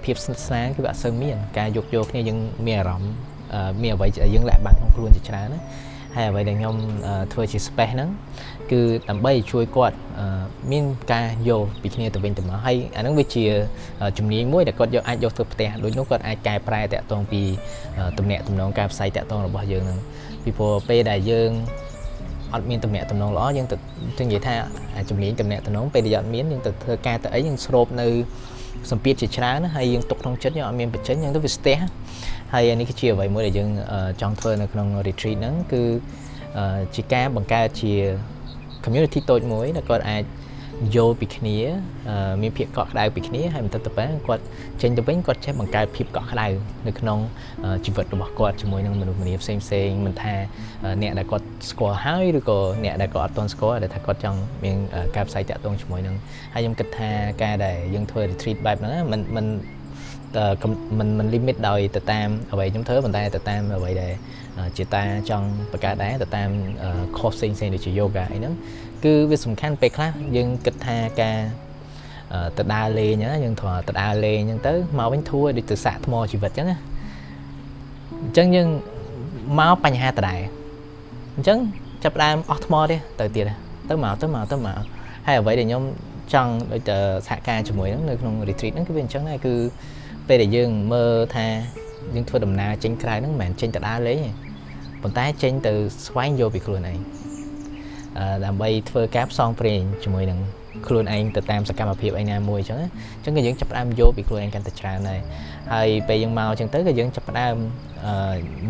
ភាពស្និទ្ធស្នាលគឺវាអត់សូវមានការយកគ្នាយើងមានអារម្មណ៍មានអ្វីដែលយើងលាក់បាំងក្នុងខ្លួនជាច្រើនណាហើយអ្វីដែលខ្ញុំធ្វើជា space ហ្នឹងគឺដើម្បីជួយគាត់មានការយល់ពីគ្នាទៅវិញទៅមកហើយអាហ្នឹងវាជាជំនាញមួយដែលគាត់អាចយកទៅផ្ទះដូចនោះគាត់អាចកែប្រែតាក់ទងពីទំនាក់ទំនងការផ្សាយតាក់ទងរបស់យើងហ្នឹងពីព្រោះពេលដែលយើងអត់មានទំនាក់ទំនងល្អយើងទៅនិយាយថាជំនាញទំនាក់ទំនងពេលដែលអត់មានយើងទៅធ្វើការទៅអីយើងស្រូបនៅសម្ពាធជាច្រើនហើយយើងទុកក្នុងចិត្តយើងអត់មានបញ្ចេញយើងទៅវាស្ទះហើយនេះគឺជាអ្វីមួយដែលយើងចង់ធ្វើនៅក្នុង retreat ហ្នឹងគឺជាការបង្កើតជា community តូចមួយដែលគាត់អាចយល់ពីគ្នាមានភាពកក់ក្ដៅពីគ្នាហើយបន្ទាប់ទៅគាត់ចេញទៅវិញគាត់ចេះបង្កើតភាពកក់ក្ដៅនៅក្នុងជីវិតរបស់គាត់ជាមួយនឹងមនុស្សម្នាផ្សេងមិនថាអ្នកដែលគាត់ស្គាល់ហើយឬក៏អ្នកដែលគាត់អត់ទាន់ស្គាល់ដែលថាគាត់ចង់មានការផ្សាយតាក់ទងជាមួយនឹងហើយខ្ញុំគិតថាការដែលយើងធ្វើ retreat បែបហ្នឹងមិន limit ដោយទៅតាមអ្វីខ្ញុំធ្វើប៉ុន្តែទៅតាមអ្វីដែលជាតាចង់បង្កើតដែរទៅតាម course ផ្សេងដូចជា yoga អីហ្នឹងគឺវាសំខាន់ពេលខ្លះយើងគិតថាការទៅដើរលេងយើងត្រូវទៅដើរលេងអញ្ចឹងទៅមកវិញធួដូចទៅសាកថ្មជីវិតអញ្ចឹងណាអញ្ចឹងយើងមកបញ្ហាដដែលអញ្ចឹងចាប់ដើមអស់ថ្មទេទៅទៀតទៅមកហើយអ្វីដែលខ្ញុំចង់ដូចទៅសហការជាមួយហ្នឹងនៅក្នុង retreat ហ្នឹងគឺវាអញ្ចឹងដែរគឺពេលដែលយើងមើលថាយើងធ្វើដំណើរចេញក្រៅហ្នឹងមិនមែនចេញទៅដើរលេងទេប៉ុន្តែចេញទៅស្វែងយល់ពីខ្លួនឯងដើម្បីធ្វើការផ្សងព្រេងជាមួយនឹងខ្លួនឯងទៅតាមសកម្មភាពឯណាមួយអញ្ចឹងគឺយើងចាប់ផ្ដើមយល់ពីខ្លួនឯងកាន់តែច្រើនដែរហើយពេលយើងមកអញ្ចឹងទៅក៏យើងចាប់ផ្ដើម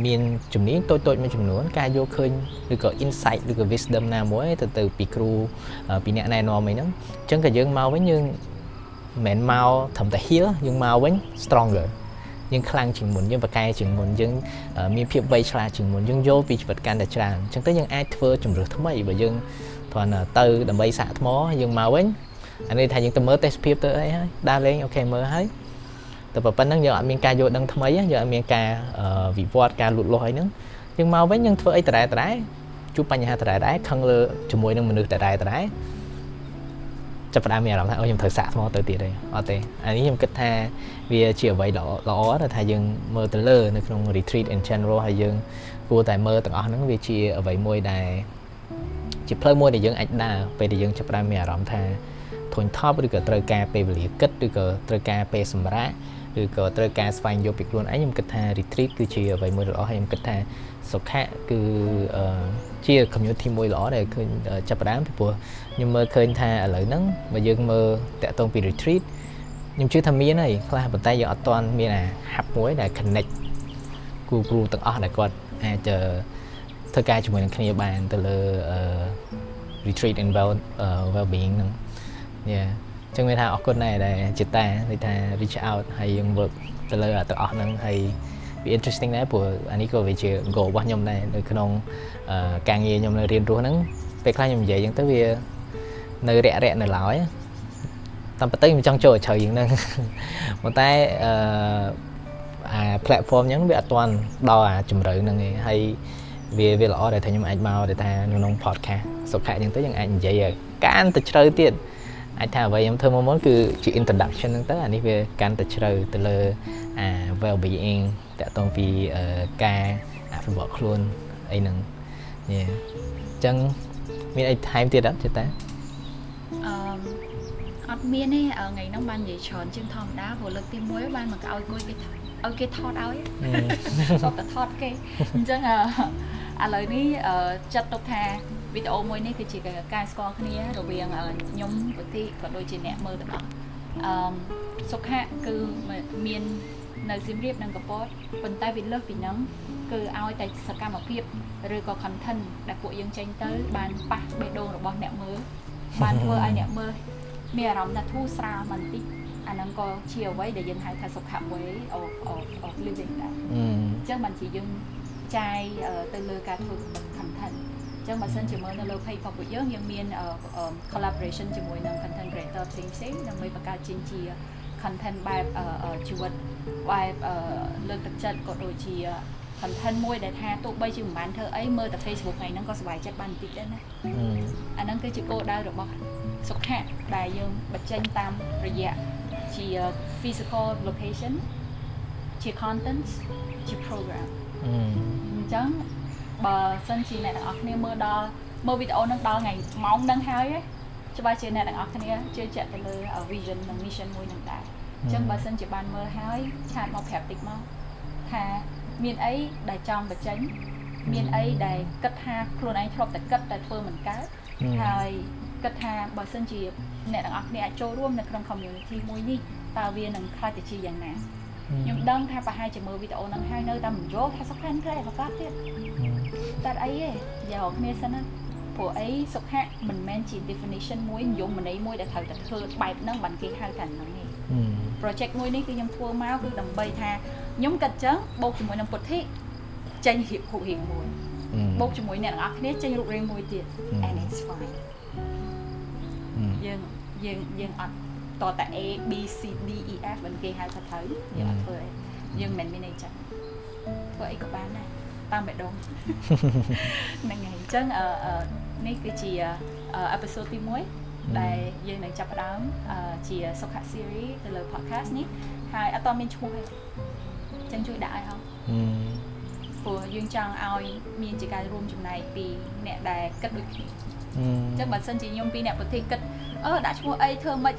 មានជំនាញតូចមួយចំនួនការយល់ឃើញឬក៏ insight ឬក៏ wisdom ណាមួយទៅពីគ្រូពីអ្នកណែនាំអីហ្នឹងអញ្ចឹងក៏យើងមកវិញយើងមិនមែនមកត្រឹមតែ heal យើងមកវិញ stronger យើងខ្លាំងជាងមុនយើងប្រកែជាងមុនយើងមានភាពវៃឆ្លាតជាងមុនយើងយល់ពីជីវិតកាន់តែច្រើនអញ្ចឹងទៅយើងអាចធ្វើជំរឿសថ្មីបើយើងគ្រាន់តែទៅដើម្បីសាកថ្មយើងមកវិញអានេះថាយើងទៅមើលទេសភាពទៅអីហើយដើរលេងអូខេមើលហើយតែប៉ុណ្ណឹងយើងអត់មានការយល់ដឹងថ្មីយើងអត់មានការវិវត្តការលូតលាស់អីហ្នឹងយើងមកវិញយើងធ្វើអីដដែលជួបបញ្ហាដដែលខឹងលើជាមួយនឹងមនុស្សដដែលចាប់ផ្ដើមមានអារម្មណ៍ថាអូខ្ញុំត្រូវសាកថ្មទៅទៀតហើយអត់ទេអានេះខ្ញុំគិតថាវាជាអ្វីល្អដែលថាយើងមើលទៅលើនៅក្នុង retreat in general ហើយយើងគួរតែមើលទាំងអស់ហ្នឹងវាជាអ្វីមួយដែលជាផ្លូវមួយដែលយើងអាចដើរពេលដែលយើងចាប់ផ្ដើមមានអារម្មណ៍ថាធុញថប់ឬក៏ត្រូវការពេលវេលាគិតឬក៏ត្រូវការពេលសម្រាកឬក៏ត្រូវការស្វែងយល់ពីខ្លួនឯងខ្ញុំគិតថា retreat គឺជាអ្វីមួយល្អហើយខ្ញុំគិតថាសុខៈគឺជា community មួយល្អដែលឃើញចាប់ផ្ដើមពីព្រោះខ្ញុំមើលឃើញថាឥឡូវហ្នឹងបើយើងមើលតាក់ទងពី retreat ខ្ញុំជឿថាមានហើយខ្លះប៉ុន្តែយើងអត់ទាន់មានអា hub មួយដែល connect គ្រូទាំងអស់ដែលគាត់អាចធ្វើការជាមួយនឹងគ្នាបានទៅលើ retreat and well being ហ្នឹងចឹងមានថាអរគុណដែរដែលជាតានិយាយថា reach out ហើយយើង work ទៅលើទាំងអស់ហ្នឹងហើយវា interesting ដែរព្រោះអានេះក៏វាជា goal របស់ខ្ញុំដែរនៅក្នុងការងារខ្ញុំនៅរៀនរស់ហ្នឹងពេលខ្លះខ្ញុំនិយាយចឹងទៅវានៅរាក់នៅឡើយតាមពិតខ្ញុំចង់ចូលឲ្យជ្រៅជាងហ្នឹងប៉ុន្តែអា platform ហ្នឹងវាអត់ទាន់ដល់អាជំរឿហ្នឹងទេហើយវាល្អដែលថាខ្ញុំអាចមកដែលថាក្នុង podcast សុខៈចឹងទៅយើងអាចនិយាយឲ្យកាន់តែជ្រៅទៀតអាចថាអ្វីខ្ញុំធ្វើមកមុនគឺជា introduction ហ្នឹងទៅអានេះវាកាន់តែជ្រៅទៅលើអា well being តាក់ទងពីការអភិវឌ្ឍខ្លួនអីហ្នឹងអញ្ចឹងមានអីថែមទៀតអត់ទេតាអត់មានទេថ្ងៃហ្នឹងបាននិយាយច្រើនជាងធម្មតាព្រោះលើកទី1បានមកឲ្យគួយគេថតឲ្យសុទ្ធតែថតគេអញ្ចឹងឥឡូវនេះចាត់ទុកថា វីដេអូមួយនេះគឺជាការស្គាល់គ្នារវាងខ្ញុំប្រតិក៏ដូចជាអ្នកមើលទាំងអស់សុខៈគឺមាននៅសៀមរាបនិងកំពតប៉ុន្តែវាលើសពីហ្នឹងគឺឲ្យតែសកម្មភាពឬក៏ content ដែលពួកយើងចេញទៅបានប៉ះបេះដូងរបស់អ្នកមើលបានធ្វើឲ្យអ្នកមើលមានអារម្មណ៍ថាធូរស្រាលបន្តិចអាហ្នឹងក៏ជាអ្វីដែលយើងហៅថាសុខៈ way of living ដែរអញ្ចឹងបានជាយើងចាយទៅលើការធ្វើ content អញ្ចឹងបើសិនជាមើលនៅលើ page របស់ពួកយើងមាន collaboration ជាមួយនឹង content creator ផ្សេងៗដើម្បីបង្កើតជា content បែបជីវិតបែបលើកទឹកចិត្តក៏ដូចជា content មួយដែលថាទោះបីជាមិនបានធ្វើអីមើលតែ Facebook ថ្ងៃហ្នឹងក៏សប្បាយចិត្តបានបន្តិចដែរណាអាហ្នឹងគឺជាគោលដៅរបស់សុខៈដែលយើងបញ្ចេញតាមរយៈជា physical location ជា content ជា program អញ្ចឹងបើសិនជាអ្នកទាំងអស់គ្នាមើលវីដេអូហ្នឹងដល់ថ្ងៃម៉ោងហ្នឹងហើយច្បាស់ជាអ្នកទាំងអស់គ្នាជឿជាក់ទៅលើ vision និង mission មួយហ្នឹងដែរអញ្ចឹងបើសិនជាបានមើលហើយឆាតមកប្រាប់តិចមកថាមានអីដែលចង់បញ្ចេញមានអីដែលគិតថាខ្លួនឯងធ្លាប់តែគិតតែធ្វើមិនកើតហើយគិតថាបើសិនជាអ្នកទាំងអស់គ្នាអាចចូលរួមនៅក្នុង community មួយនេះតើវានឹងខ្លាចទៅជាយ៉ាងណាខ្ញុំដឹងថាប្រហែលជាមើលវីដេអូហ្នឹងហើយនៅតែមិនយល់ថាសុខៈគឺអីប្រកាសទៀតតែអីទេយកគ្នាសិនណាព្រោះអីសុខៈមិនមែនជា definition មួយនិយមន័យមួយដែលត្រូវតែធ្វើបែបហ្នឹងបានគេហៅថាហ្នឹងទេ project មួយនេះគឺខ្ញុំធ្វើមកគឺដើម្បីថាខ្ញុំគិតចឹងបូកជាមួយនឹងពុទ្ធិចេញរូបរាងមួយបូកជាមួយអ្នកទាំងអស់គ្នាចេញរូបរាងមួយទៀត and it's fine យើងអត់តតែ A B C D E F មិនគេហៅថាត្រូវយើងអត់ធ្វើយើងមិនមានអីចឹងធ្វើអីក៏បានដែរតាមបេះដូងហ្នឹងហើយអញ្ចឹងនេះគឺជា episode ទី1ដែលយើងនឹងចាប់ផ្ដើមជាសុខៈ series ទៅលើ podcast នេះហើយអត់តមានឈ្មោះទេអញ្ចឹងជួយដាក់ឲ្យហ៎ព្រោះយើងចង់ឲ្យមានជាការរួមចំណែកពីអ្នកដែលគិតដូចគ្នាអញ្ចឹងបើសិនជាខ្ញុំពីរអ្នកប្រទេសគិតដាក់ឈ្មោះអីធ្វើមិន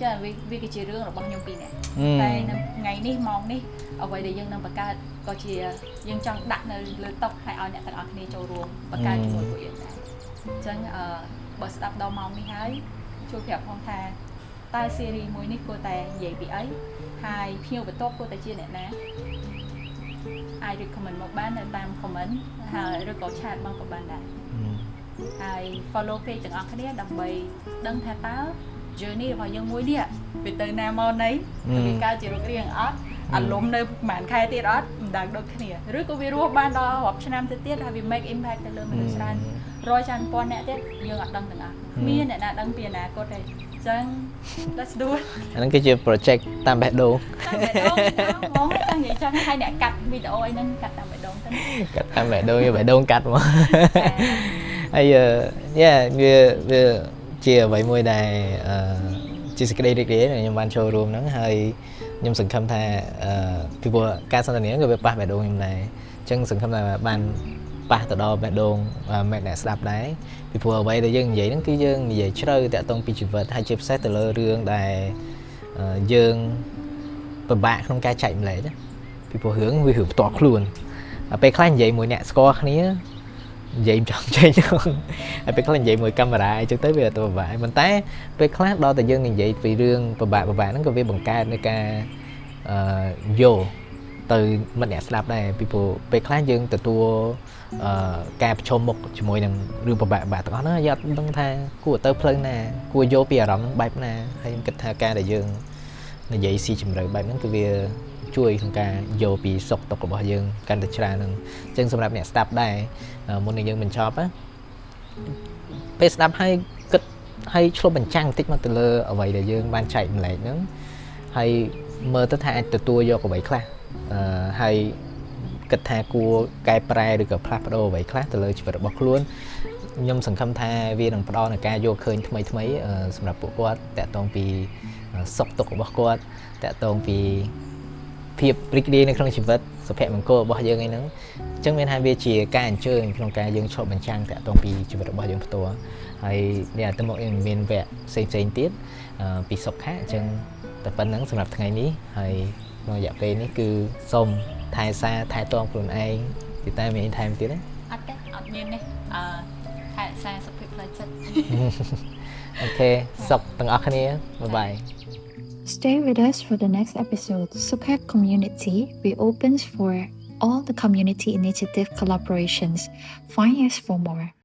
ចាវាគឺជារឿងរបស់ខ្ញុំពីរអ្នកតែនៅថ្ងៃនេះម៉ោងនេះអ្វីដែលយើងនឹងបង្កើតក៏ជាយើងចង់ដាក់នៅលើតុហើយឲ្យអ្នកទាំងអស់គ្នាចូលរួមបង្កើតជាមួយពួកយើងដែរអញ្ចឹងបើស្ដាប់ដល់ម៉ោងនេះហើយជួយប្រាប់ផងថាតើ series មួយនេះគួរតែនិយាយពីអីហើយភ្ញៀវបន្ទាប់គួរតែជាអ្នកណាអាច recommend មកបាននៅតាម comment ហើយឬក៏ chat មកក៏បានដែរហើយ follow page ទាំងអស់គ្នាដើម្បីដឹងថាតើ journey របស់យើងមួយនេះវាទៅណាមកណីវាកើតជារូបរាងអត់អារម្មណ៍នៅប្រហែលខែទៀតអត់មិនដឹងដូចគ្នាឬក៏វារស់បានដល់រាប់ឆ្នាំទៅទៀតហើយវា make impact ទៅលើមនុស្សច្រើនរយច្រើនពាន់អ្នកទៀតយើងអត់ដឹងទាំងអស់គ្មានអ្នកណាដឹងពីអនាគតទេអញ្ចឹង let's do it អាហ្នឹងគឺជា project តាមបេះដូងបងតែនិយាយចឹងឲ្យអ្នកកាត់វីដេអូអីហ្នឹងកាត់តាមបេះដូងទៅកាត់តាមបេះដូងបេះដូងកាត់មកហើយវាជាអ្វីមួយដែលជាសេចក្តីរីករាយដែលខ្ញុំបានចូលរួមហ្នឹងហើយខ្ញុំសង្ឃឹមថាពីព្រោះការសន្ទនាក៏វាប៉ះបេះដូងខ្ញុំដែរអញ្ចឹងសង្ឃឹមថាបានប៉ះទៅដល់បេះដូងអ្នកស្ដាប់ដែរពីព្រោះអ្វីដែលយើងនិយាយហ្នឹងគឺយើងនិយាយជ្រៅតាក់ទងពីជីវិតហើយជាពិសេសទៅលើរឿងដែលយើងពិបាកក្នុងការចែកម្លែកពីព្រោះរឿងវារឿងផ្ទាល់ខ្លួនពេលខ្លះនិយាយមួយអ្នកស្គាល់គ្នានិយាយចង់ចេញហើយពេលខ្លះនិយាយមួយកាមេរ៉ាអញ្ចឹងទៅវាទៅពិបាកប៉ុន្តែពេលខ្លះដល់តែយើងនិយាយពីរឿងពិបាកហ្នឹងក៏វាបង្កើតនៅការយល់ទៅមិត្តអ្នកស្ដាប់ដែរពីព្រោះពេលខ្លះយើងទទួលការប្រឈមមុខជាមួយនឹងរឿងពិបាកទាំងអស់ហ្នឹងយើងអត់ដឹងថាគួរទៅផ្លូវណាគួរយកពីអារម្មណ៍ហ្នឹងបែបណាហើយខ្ញុំគិតថាការដែលយើងនិយាយស៊ីជម្រៅបែបហ្នឹងគឺវាជួយក្នុងការយកពីសុខទុក្ខរបស់យើងកាន់តែច្រើនហ្នឹងអញ្ចឹងសម្រាប់អ្នកស្ដាប់ដែរមុននឹងយើងបញ្ចប់ពេលស្ដាប់ហើយគិតហើយឆ្លុះបញ្ចាំងបន្តិចមកទៅលើអ្វីដែលយើងបានចែកម្លែកហ្នឹងហើយមើលទៅថាអាចទទួលយកអ្វីខ្លះហើយគិតថាគួរកែប្រែឬក៏ផ្លាស់ប្ដូរអ្វីខ្លះទៅលើជីវិតរបស់ខ្លួនខ្ញុំសង្ឃឹមថាវានឹងផ្ដល់នូវការយកឃើញថ្មីសម្រាប់ពួកគាត់តាក់ទងពីសុខទុក្ខរបស់គាត់តាក់ទងពីភាពរីករាយនៅក្នុងជីវិតសុភមង្គលរបស់យើងហ្នឹងអញ្ចឹងមានថាវាជាការអញ្ជើញក្នុងការយើងឆ្លុះបញ្ចាំងតាក់ទងពីជីវិតរបស់យើងផ្ទាល់ហើយនេះទៅមកមានវគ្គផ្សេងទៀតពីសុខៈអញ្ចឹងតែប៉ុណ្្នឹងសម្រាប់ថ្ងៃនេះហើយក្នុងរយៈពេលនេះគឺសូមថែសារថែទាំខ្លួនឯងទីតែមានថែមទៀតទេអត់ទេអត់មានទេថែ សារសុខភាពផ្លូវចិត្ត អូខេសុខទាំងអស់គ្នា bye bye Stay with us for the next episode. Sukhat Community reopens for all the community initiative collaborations. Find us for more.